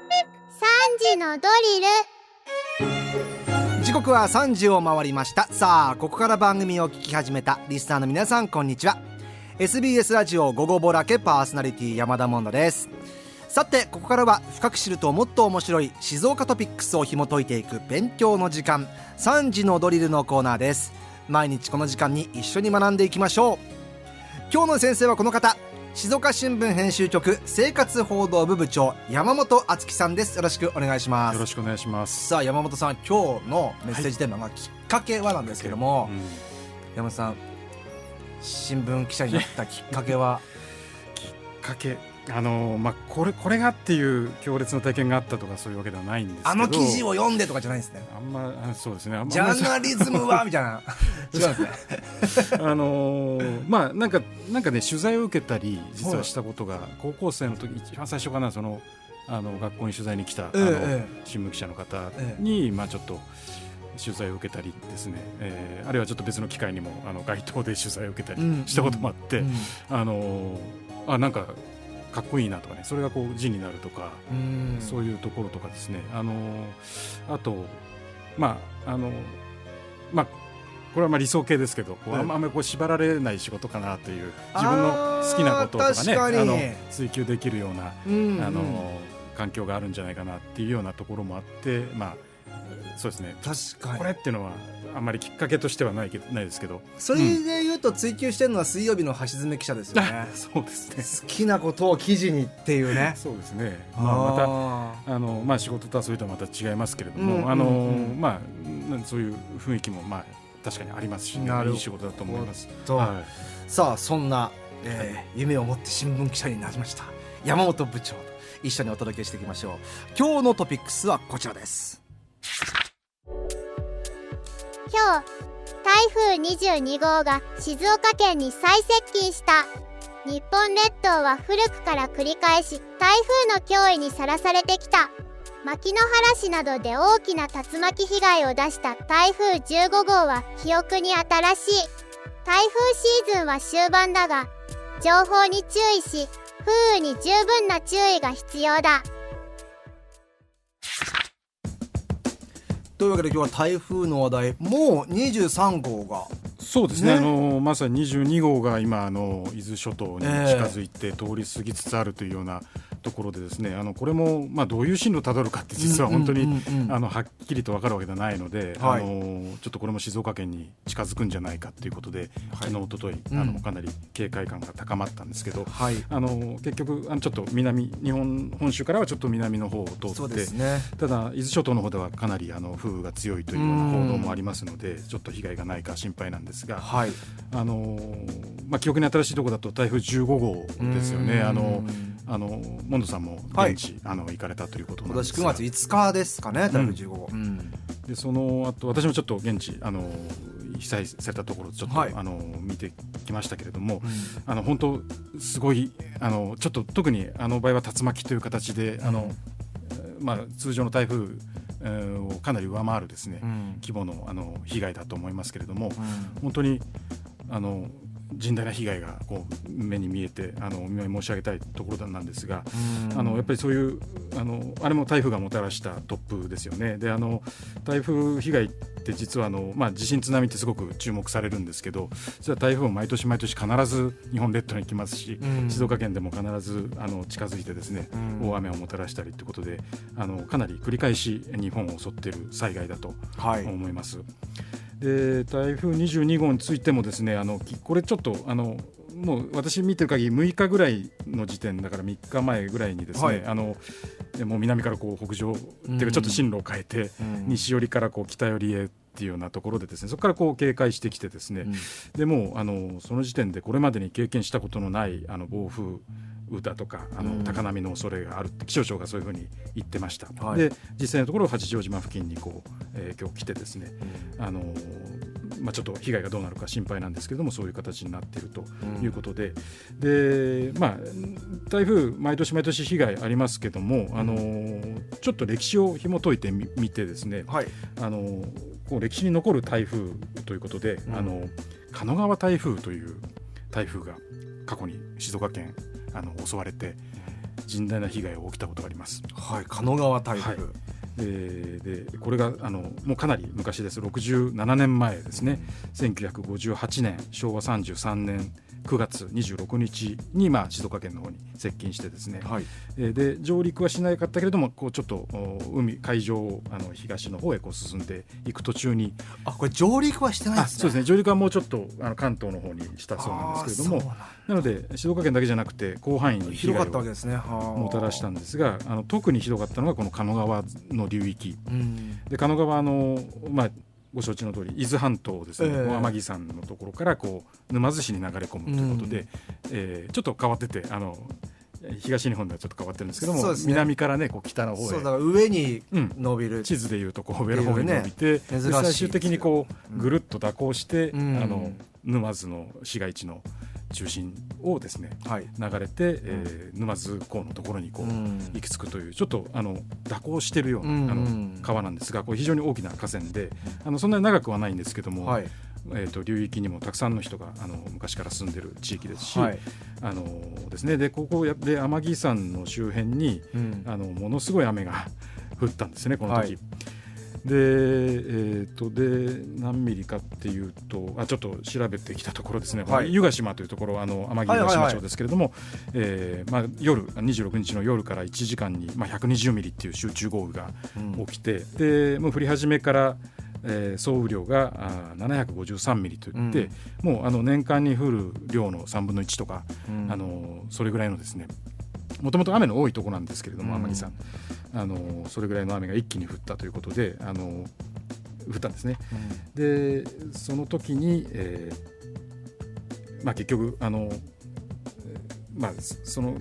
3時のドリル。時刻は3時を回りました。さあ、ここから番組を聞き始めたリスナーの皆さん、こんにちは。 SBS ラジオ午後ぼらけパーソナリティ山田モンドです。さて、ここからは深く知るともっと面白い静岡トピックスを紐解いていく勉強の時間、3時のドリルのコーナーです。毎日この時間に一緒に学んでいきましょう。今日の先生はこの方、静岡新聞編集局生活報道部部長、山本敦樹さんです。よろしくお願いします。よろしくお願いします。さあ、山本さん、今日のメッセージテーマがきっかけはなんですけども、山本さん、新聞記者になったきっかけはきっかけ、これがっていう強烈な体験があったとかそういうわけではないんですけど、あの記事を読んでとかじゃないんですね。そうですね。ジャーナリズムはみたいな違うんですね。なんかね、取材を受けたり実はしたことが、高校生の時一番最初かな、学校に取材に来た、新聞記者の方に、ちょっと取材を受けたりですね、あるいはちょっと別の機会にも街頭で取材を受けたりしたこともあって、なんかかっこいいなとかね、それがこう字になるとか、そういうところとかですね、あとこれは理想形ですけど、あんまり縛られない仕事かなという、自分の好きなこととかね、追求できるような、環境があるんじゃないかなっていうようなところもあって、そうですね。確かにこれっていうのはあんまりきっかけとしてはないですけど、それでいうと追求してるのは水曜日の橋爪記者ですよね。そうですね。好きなことを記事にっていうね。そうですね。また仕事とはそれとはまた違いますけれども、そういう雰囲気も確かにありますし、いい仕事だと思います。さあ、そんな、夢を持って新聞記者になりました山本部長と一緒にお届けしていきましょう。今日のトピックスはこちらです。今日、台風22号が静岡県に最接近した。日本列島は古くから繰り返し台風の脅威にさらされてきた。牧之原市などで大きな竜巻被害を出した台風15号は記憶に新しい。台風シーズンは終盤だが、情報に注意し、風雨に十分な注意が必要だ。というわけで今日は台風の話題、もう23号が。そうですね、まさに22号が今伊豆諸島に近づいて通り過ぎつつあるというようなところでですね、これもどういう進路をたどるかって実は本当にはっきりと分かるわけではないので、ちょっとこれも静岡県に近づくんじゃないかということで、昨日おとといかなり警戒感が高まったんですけど、結局ちょっと本州からはちょっと南の方を通って、ただ伊豆諸島の方ではかなり風雨が強いというような報道もありますので、ちょっと被害がないか心配なんですが、記憶に新しいところだと台風15号ですよね。モンドさんも現地、行かれたということなんですが、今年9月5日ですかね、台風15号。でその後私もちょっと現地被災されたところちょっと、見てきましたけれども、本当すごいちょっと特に場合は竜巻という形で通常の台風をかなり上回るですね、規模の被害だと思いますけれども、本当に甚大な被害がこう目に見えてお見舞い申し上げたいところなんですが、やっぱりそういうあれも台風がもたらした突風ですよね。で台風被害って実は地震津波ってすごく注目されるんですけど、実は台風も毎年毎年必ず日本列島に来ますし、静岡県でも必ず近づいてですね、大雨をもたらしたりということでかなり繰り返し日本を襲っている災害だと思います。で台風22号についてもですね、これちょっともう私見てる限り6日ぐらいの時点だから3日前ぐらいにですね、もう南からこう北上っていうかちょっと進路を変えて、西寄りからこう北寄りへっていうようなところでですね、そこからこう警戒してきてですね、でもうその時点でこれまでに経験したことのない暴風雨だとか高波の恐れがあるって気象庁がそういうふうに言ってました。で実際のところ八丈島付近にこう今日来てですね、ちょっと被害がどうなるか心配なんですけれども、そういう形になっているということで、台風毎年毎年被害ありますけども、ちょっと歴史を紐解いてみてですね、こう歴史に残る台風ということで、狩野川台風という台風が過去に静岡県襲われて、甚大な被害が起きたことがあります。はい、狩野川台風、はい、でこれがもうかなり昔です。67年前ですね、1958年昭和33年9月26日に、静岡県の方に接近してですね、はい、で上陸はしなかったけれども、こうちょっと海上を東の方へこう進んでいく途中に、これ上陸はしてないですね。そうですね、上陸はもうちょっと関東の方にしたそうなんですけれども、なので静岡県だけじゃなくて広範囲に被害をもたらしたんですが、特にひどかったのがこの狩野川の流域、で狩野川ご承知の通り伊豆半島ですね、天城山のところからこう沼津市に流れ込むということで、ちょっと変わってて東日本ではちょっと変わってるんですけども、ね、南からねこう北の方へ、そうだから上に伸びる、地図でいうとこう上の方に伸びて、最終的にこうぐるっと蛇行して、沼津の市街地の中心をですね、流れて、沼津港のところにこう行き着くというちょっと蛇行しているような川なんですが、これ非常に大きな河川でそんなに長くはないんですけども、流域にもたくさんの人が昔から住んでる地域ですし、ですね、でここで天城山の周辺に、ものすごい雨が降ったんですねこの時。で何ミリかっていうとちょっと調べてきたところですね、湯ヶ島というところ天城湯ヶ島町ですけれども、夜26日の夜から1時間に、120ミリっていう集中豪雨が起きて、でもう降り始めから総雨量が753ミリといって、もう年間に降る量の3分の1とか、それぐらいのですね、もともと雨の多いところなんですけれども、天城山それぐらいの雨が一気に降ったということで降ったんですね。でその時に、結局その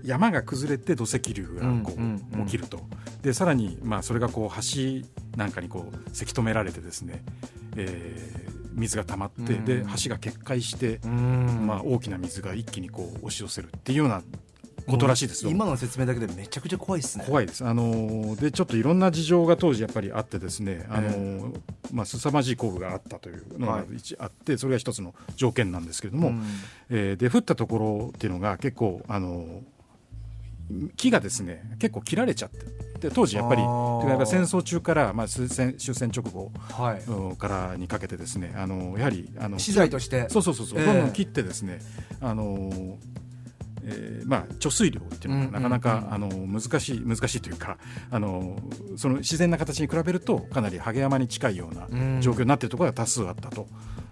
山が崩れて土石流がこう起きると。でさらにそれがこう橋なんかにこうせき止められてですね、水が溜まって、で橋が決壊して、大きな水が一気にこう押し寄せるっていうようなことらしいですよ。今の説明だけでめちゃくちゃ怖いですね。怖いです。でちょっといろんな事情が当時やっぱりあってですね、凄まじい降雨があったというのがあって、それが一つの条件なんですけれども、で降ったところっていうのが結構木がですね結構切られちゃって、で当時やっぱり戦争中から、終戦直後、からにかけてですね、やはり資材としてどんどん切ってですね、貯水量っていうのがなかなか難しいというか、その自然な形に比べるとかなりハゲ山に近いような状況になっているところが多数あったと。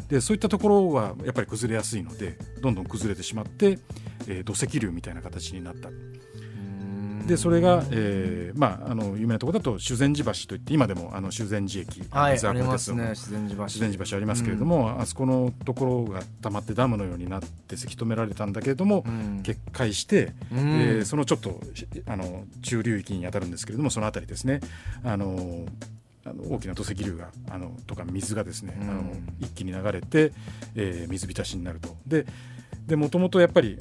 でそういったところはやっぱり崩れやすいのでどんどん崩れてしまって、土石流みたいな形になった。でそれが、有名なところだと修善寺橋といって、今でも修善寺駅、ありますね、修善寺橋ありますけれども、あそこのところが溜まってダムのようになってせき止められたんだけれども、決壊して、そのちょっと中流域に当たるんですけれども、そのあたりですね、大きな土石流がとか水がですね、一気に流れて、水浸しになると。でもともとやっぱり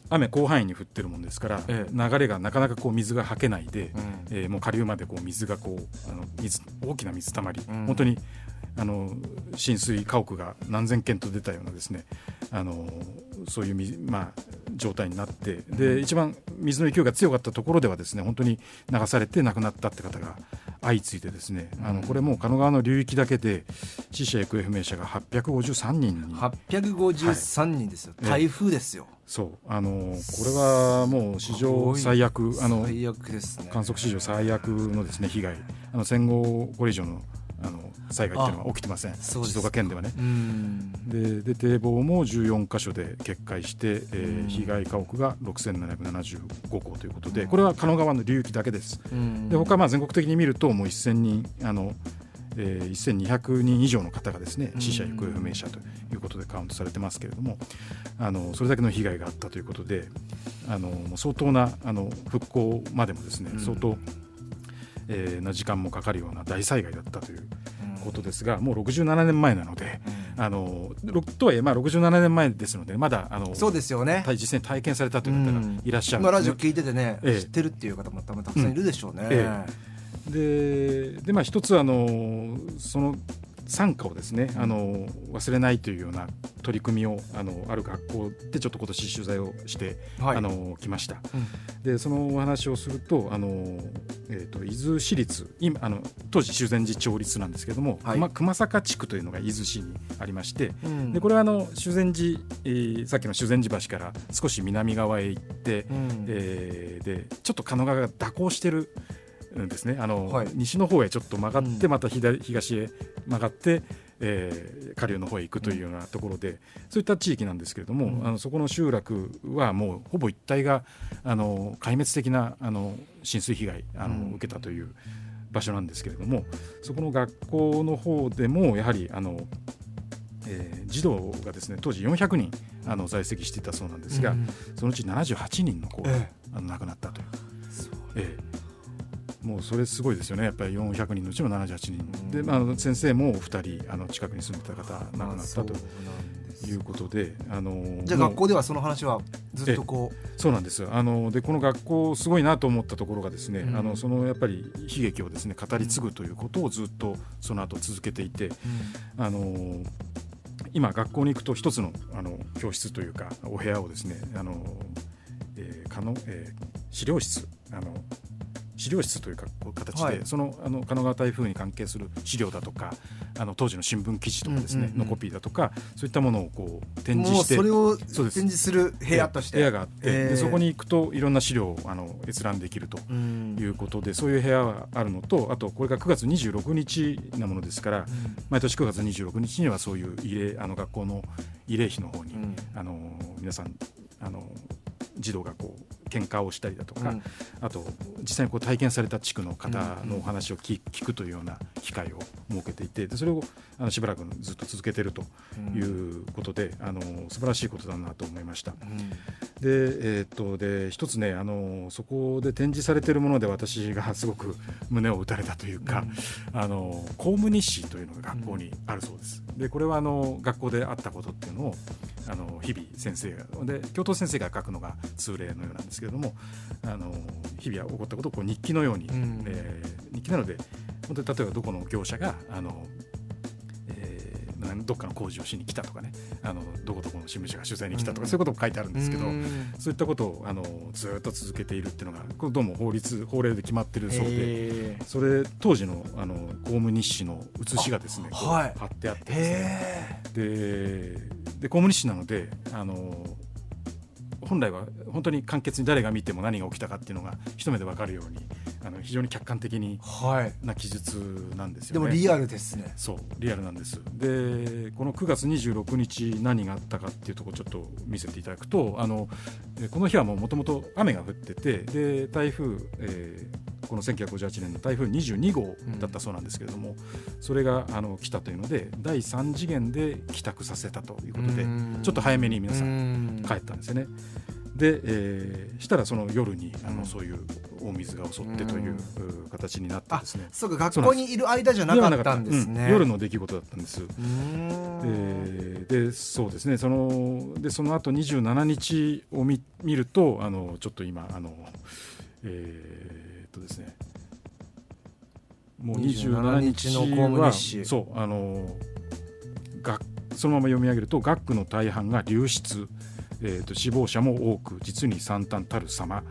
雨広範囲に降ってるもんですから、流れがなかなかこう水がはけないで、もう下流までこう水がこう大きな水たまり、本当に浸水家屋が何千件と出たようなですね、そういう状態になって、で一番水の勢いが強かったところではですね、本当に流されて亡くなったって方が相次いでですね、これもう狩野川の流域だけで死者行方不明者が853人に853人ですよ、台風ですよ。そうこれはもう史上最悪ですね、観測史上最悪のですね被害、戦後これ以上の災害っていうのは起きてません、静岡県ではね。で堤防も14カ所で決壊して、被害家屋が6775戸ということで、これは狩野川の流域だけです。で他全国的に見るともう1000人1200人以上の方がですね死者行方不明者ということでカウントされてますけれども、それだけの被害があったということで、相当な復興までもですね、相当、な時間もかかるような大災害だったということですが、もう67年前なので、とはいえ67年前ですので、まだそうですよね、実際に体験されたという方がいらっしゃるんですね。ラジオ聞いててね、知ってるっていう方も多分たくさんいるでしょうね。で一つその賛歌をですね忘れないというような取り組みをある学校でちょっと今年取材をして、来ました、でそのお話をすると伊豆市立今当時修善寺町立なんですけども、熊坂地区というのが伊豆市にありまして、でこれは修善寺、さっきの修善寺橋から少し南側へ行って、でちょっと狩野川が蛇行してるんですね。西の方へちょっと曲がって、また東へ曲がって下流の方へ行くというようなところで、そういった地域なんですけれども、そこの集落はもうほぼ一帯が壊滅的な浸水被害受けたという場所なんですけれども、そこの学校の方でもやはり児童がですね当時400人在籍していたそうなんですが、そのうち78人の子が亡くなったという。もうそれすごいですよね。やっぱり400人のうちの78人で、先生も2人近くに住んでた方亡くなったということで、じゃあ学校ではその話はずっとそうなんです。でこの学校すごいなと思ったところがですね、そのやっぱり悲劇をですね語り継ぐということをずっとその後続けていて、今学校に行くと一つの教室というかお部屋をですね資料室というか形で、その狩野川台風に関係する資料だとか当時の新聞記事とかですね、のコピーだとかそういったものを展示して、もうそれを展示する部屋として部屋があって、でそこに行くといろんな資料を閲覧できるということで、そういう部屋があるのと、あとこれが9月26日なものですから、毎年9月26日にはそういう学校の慰霊碑の方に、皆さん児童が喧嘩をしたりだとか、あと実際に体験された地区の方のお話を聞くというような機会を設けていて、でそれをしばらくずっと続けているということで、素晴らしいことだなと思いました。で一つねそこで展示されているもので私がすごく胸を打たれたというか、公務日誌というのが学校にあるそうです。でこれは学校であったことっていうのを日々先生で教頭先生が書くのが通例のようなんですけれども、日々起こったことを日記のように、日記なので本当に例えばどこの業者がどっかの工事をしに来たとかね、どこどこの事務所が取材に来たとか、そういうことも書いてあるんですけど、そういったことをずっと続けているっていうのがこれどうも法令で決まっているそうで、それ当時の公務日誌の写しがですね貼ってあってですね、で公務日誌なので本来は本当に簡潔に誰が見ても何が起きたかっていうのが一目で分かるように非常に客観的な記述なんですよね。でもリアルですね。そうリアルなんです。でこの9月26日何があったかっていうところをちょっと見せていただくと、この日はもともと雨が降ってて、で台風、この1958年の台風22号だったそうなんですけれども、それが来たというので第3次元で帰宅させたということで、ちょっと早めに皆さん帰ったんですよね。で、したらその夜にそういう大水が襲ってという形になってですね。そうか、学校にいる間じゃなかったんですね。夜の出来事だったんです。でそうですね、その後27日を見るとちょっと今ですね、もう27日の公務日誌、そうそのまま読み上げると、学区の大半が流出、死亡者も多く実に惨憺たる様、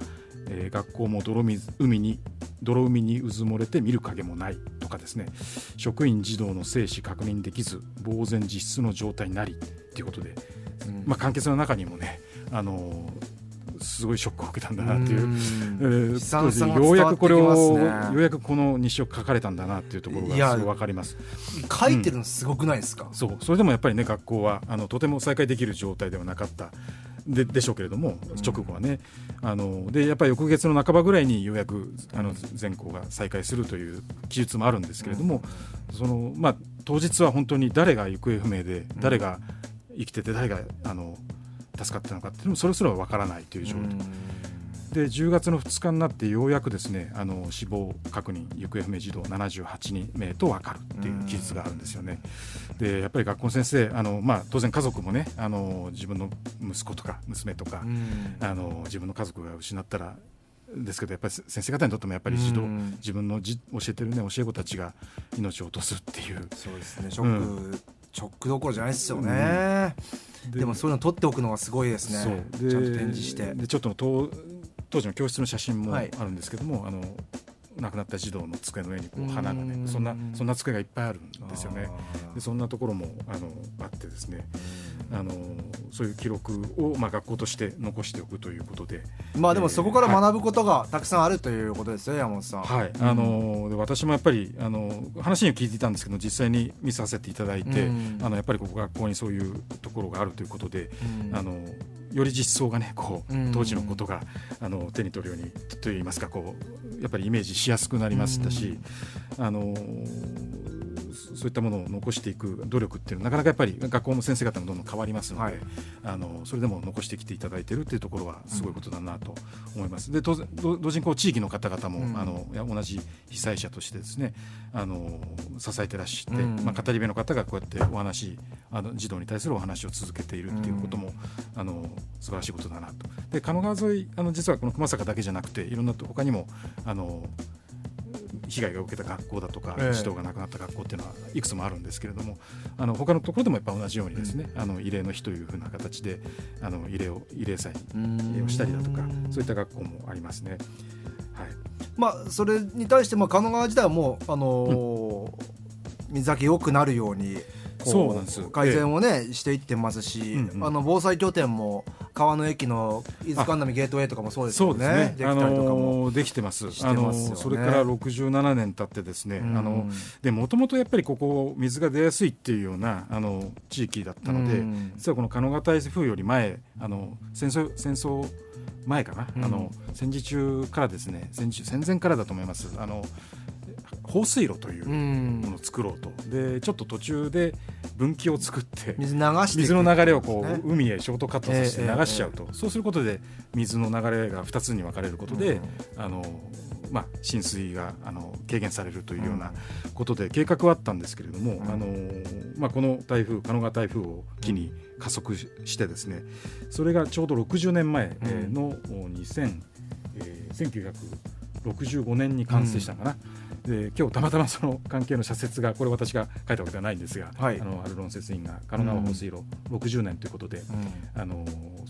学校も泥海にうずもれて見る影もないとかですね、職員児童の生死確認できず呆然自失の状態になりということで、簡潔の中にもねすごいショックを受けたんだなっていう、当時ようやくこの日誌を書かれたんだなっていうところがすごい分かります。書いてるのすごくないですか。それでもやっぱりね、学校はとても再開できる状態ではなかったでしょうけれども、直後はねでやっぱり翌月の半ばぐらいにようやく全校が再開するという記述もあるんですけれども、当日は本当に誰が行方不明で誰が生きてて誰が助かったのかっていうのもそれすら分からないという状態で、10月の2日になってようやくですね死亡確認行方不明児童78名と分かるっていう記述があるんですよね。でやっぱり学校の先生当然家族もね自分の息子とか娘とか自分の家族が失ったらですけど、やっぱり先生方にとってもやっぱり自分の教えてるね教え子たちが命を落とすっていう。そうですね、ショックどころじゃないですよね、でもそういうの撮っておくのがすごいですね。そうでちゃんと展示してでちょっと当時の教室の写真もあるんですけども、亡くなった児童の机の上にこう花がね、そんな机がいっぱいあるんですよね。でそんなところもあってですね、そういう記録を、学校として残しておくということで、でもそこから学ぶことがたくさんあるということですよ、山本さん。はい、で私もやっぱり話には聞いていたんですけど、実際に見させていただいて、やっぱりここ学校にそういうところがあるということで、より実相がね当時のことが手に取るようにといいますか、やっぱりイメージしやすくなりましたし、そういったものを残していく努力っていうのはなかなかやっぱり学校の先生方もどんどん変わりますので、それでも残してきていただいているっていうところはすごいことだなと思います。で同時に地域の方々も、同じ被災者としてですね支えてらっしゃって、語り部の方がこうやってお話児童に対するお話を続けているっていうことも素晴らしいことだなと。で狩野川沿い実はこの熊坂だけじゃなくていろんな他にも被害が受けた学校だとか、児童が亡くなった学校っていうのはいくつもあるんですけれども、他のところでもやっぱ同じようにですね、慰霊の日というふうな形で慰霊祭をしたりだとか、そういった学校もありますね。はい、それに対して狩野川自体はもう、水はけ良くなるようにそうなんです改善をね、していってますし、防災拠点も川の駅の伊豆神波ゲートウェイとかもそうですよね。そうですね、できたりとかもできてます。してますよね。それから67年経ってですね、でもともとやっぱりここ水が出やすいっていうような地域だったので、実はこの狩野川台風より前戦争前かな、戦時中からですね、戦前からだと思います。放水路というものを作ろうと、でちょっと途中で分岐を作って水の流れを海へショートカットさせて流しちゃうと、そうすることで水の流れが2つに分かれることで、浸水が軽減されるというようなことで計画はあったんですけれども、この台風狩野川台風を機に加速してですね、それがちょうど60年前の1965年に完成したのかな。で今日たまたまその関係の社説が、これ私が書いたわけではないんですが、ある論説員が狩野川放水路60年ということで、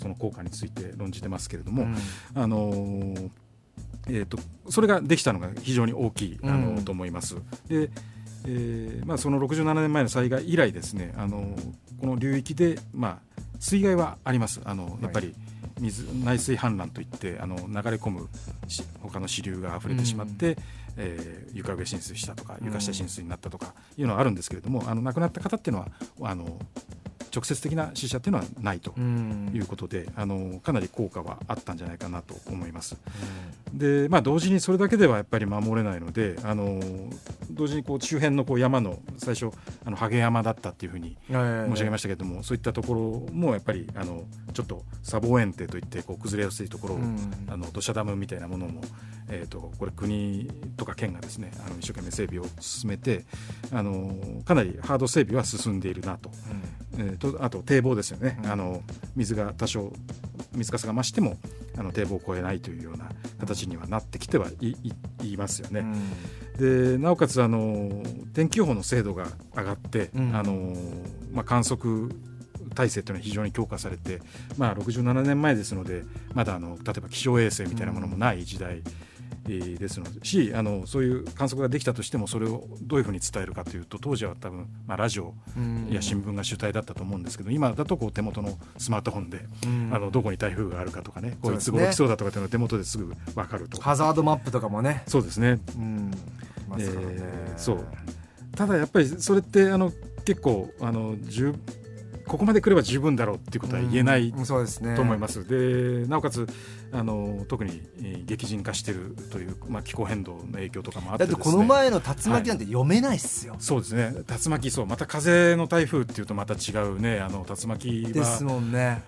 その効果について論じてますけれども、それができたのが非常に大きいと思います。でその67年前の災害以来ですね、この流域で、水害はあります。やっぱり内水氾濫といって流れ込む他の支流が溢れてしまって、床上浸水したとか床下浸水になったとかいうのはあるんですけれども、亡くなった方っていうのは直接的な死者っていうのはないということで、かなり効果はあったんじゃないかなと思います。で同時にそれだけではやっぱり守れないので、同時に周辺の山の最初萩山だったっていうふうに申し上げましたけれども、そういったところもやっぱりちょっと砂防堰堤といって崩れやすいところを土砂ダムみたいなものも、これ国とか県がですね一生懸命整備を進めてかなりハード整備は進んでいるなと。あと堤防ですよね、水が多少水かさが増しても堤防を越えないというような形にはなってきてはいますよね。でなおかつ天気予報の精度が上がって、観測体制というのは非常に強化されて、67年前ですのでまだ例えば気象衛星みたいなものもない時代ですのでそういう観測ができたとしてもそれをどういうふうに伝えるかというと、当時は多分、ラジオや新聞が主体だったと思うんですけど、今だと手元のスマートフォンでどこに台風があるかとかね、いつ頃来そうだとかっていうのを手元ですぐ分かると。ハザードマップとかもね。そうですね。そうただやっぱりそれって結構ここまで来れば十分だろうっていうことは言えないと思います。でなおかつ特に激甚化しているという、気候変動の影響とかもあってですね、だってこの前の竜巻なんて読めないっすよ。そうですね、竜巻また風の台風っていうとまた違うね、竜巻はですもんね。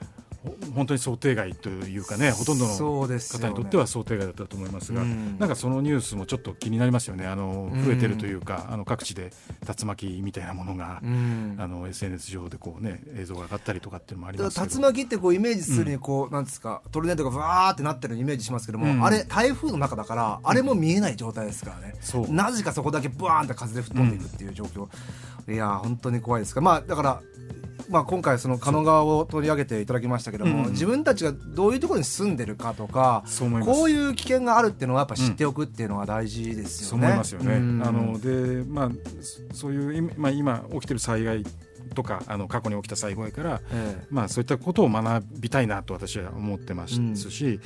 本当に想定外というかね、ほとんどの方そうですよねにとっては想定外だったと思いますが、なんかそのニュースもちょっと気になりますよね。増えてるというか、各地で竜巻みたいなものが、SNS 上でこうね映像が上がったりとかっていうのもありますけど、竜巻ってこうイメージするにこう、なんですか、トルネードがブワーってなってるイメージしますけども、あれ台風の中だからあれも見えない状態ですからね、なぜかそこだけブワーンって風で吹っ飛んでいくっていう状況、いや本当に怖いですが、だから今回その狩野川を取り上げていただきましたけども、自分たちがどういうところに住んでるかとか、こういう危険があるっていうのはやっぱ知っておくっていうのは大事ですよね。そう思いますよね。でそういう今起きてる災害とか過去に起きた災害から、そういったことを学びたいなと私は思ってますし、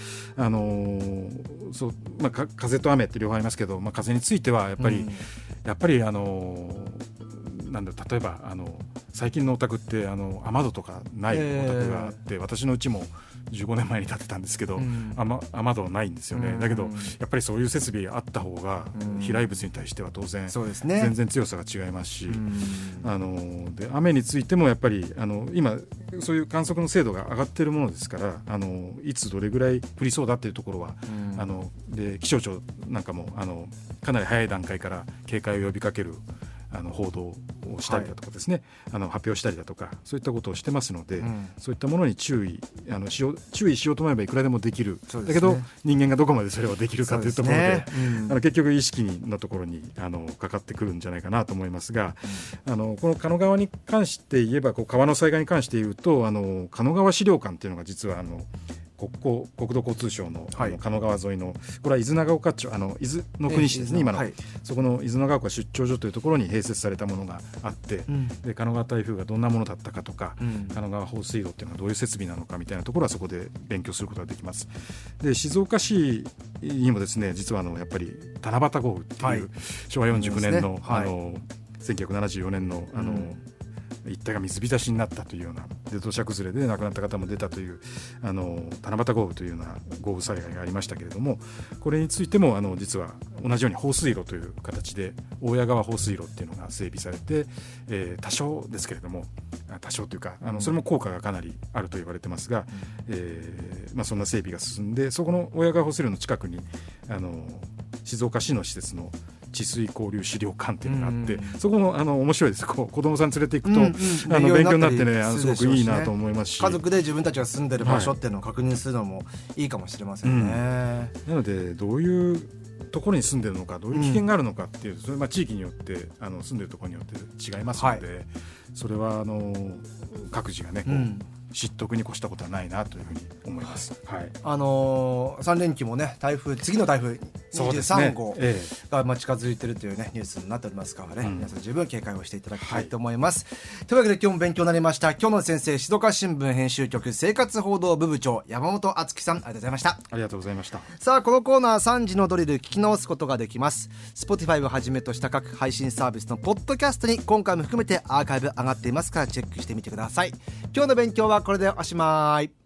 風と雨って両方ありますけど、風についてはやっぱりなんだ、例えば最近のお宅って雨戸とかないお宅があって、私のうちも15年前に建てたんですけど、雨戸ないんですよね。だけどやっぱりそういう設備あった方が飛来物に対しては当然、全然強さが違いますし、で雨についてもやっぱり今そういう観測の精度が上がっているものですから、いつどれぐらい降りそうだっていうところは、で気象庁なんかもかなり早い段階から警戒を呼びかける報道をしたりだとかですね、発表したりだとか、そういったことをしてますので、そういったものに注意しようと思えばいくらでもできる、だけど人間がどこまでそれをできるかというところで、結局意識のところにかかってくるんじゃないかなと思いますが、この狩野川に関して言えば、川の災害に関して言うと狩野川資料館っていうのが実は国土交通省の狩野川沿いの、これは伊豆長岡町、伊豆の国市ですね、今の、そこの伊豆長岡出張所というところに併設されたものがあって、で狩野川台風がどんなものだったかとか、狩野川放水路っていうのはどういう設備なのかみたいなところはそこで勉強することができます。で静岡市にもですね、実はやっぱり七夕豪雨っていう、昭和49年の、1974年の一帯が水浸しになったというような、で土砂崩れで亡くなった方も出たという七夕豪雨というような豪雨災害がありましたけれども、これについても実は同じように放水路という形で大谷川放水路っていうのが整備されて、多少ですけれども、多少というかそれも効果がかなりあると言われてますが、そんな整備が進んで、そこの大谷川放水路の近くに静岡市の施設の治水交流資料館っていうのがあって、そこも面白いです。子供さん連れて行くと、勉強になってね、すごくいいなと思いますし、家族で自分たちが住んでる場所っていうのを確認するのもいいかもしれませんね。なのでどういうところに住んでるのか、どういう危険があるのかっていう、それ地域によって住んでるところによって違いますので、それは各自がね知っとくに越したことはないなというふうに思います。3連休もね、次の台風23号が近づいているというねニュースになっておりますからね、皆さん十分警戒をしていただきたいと思います。というわけで今日も勉強になりました。今日の先生、静岡新聞編集局生活報道部部長山本敦樹さん、ありがとうございました。ありがとうございました。さあ、このコーナー3時のドリル聞き直すことができます。 Spotify をはじめとした各配信サービスのポッドキャストに今回も含めてアーカイブ上がっていますからチェックしてみてください。今日の勉強はこれでおしまい。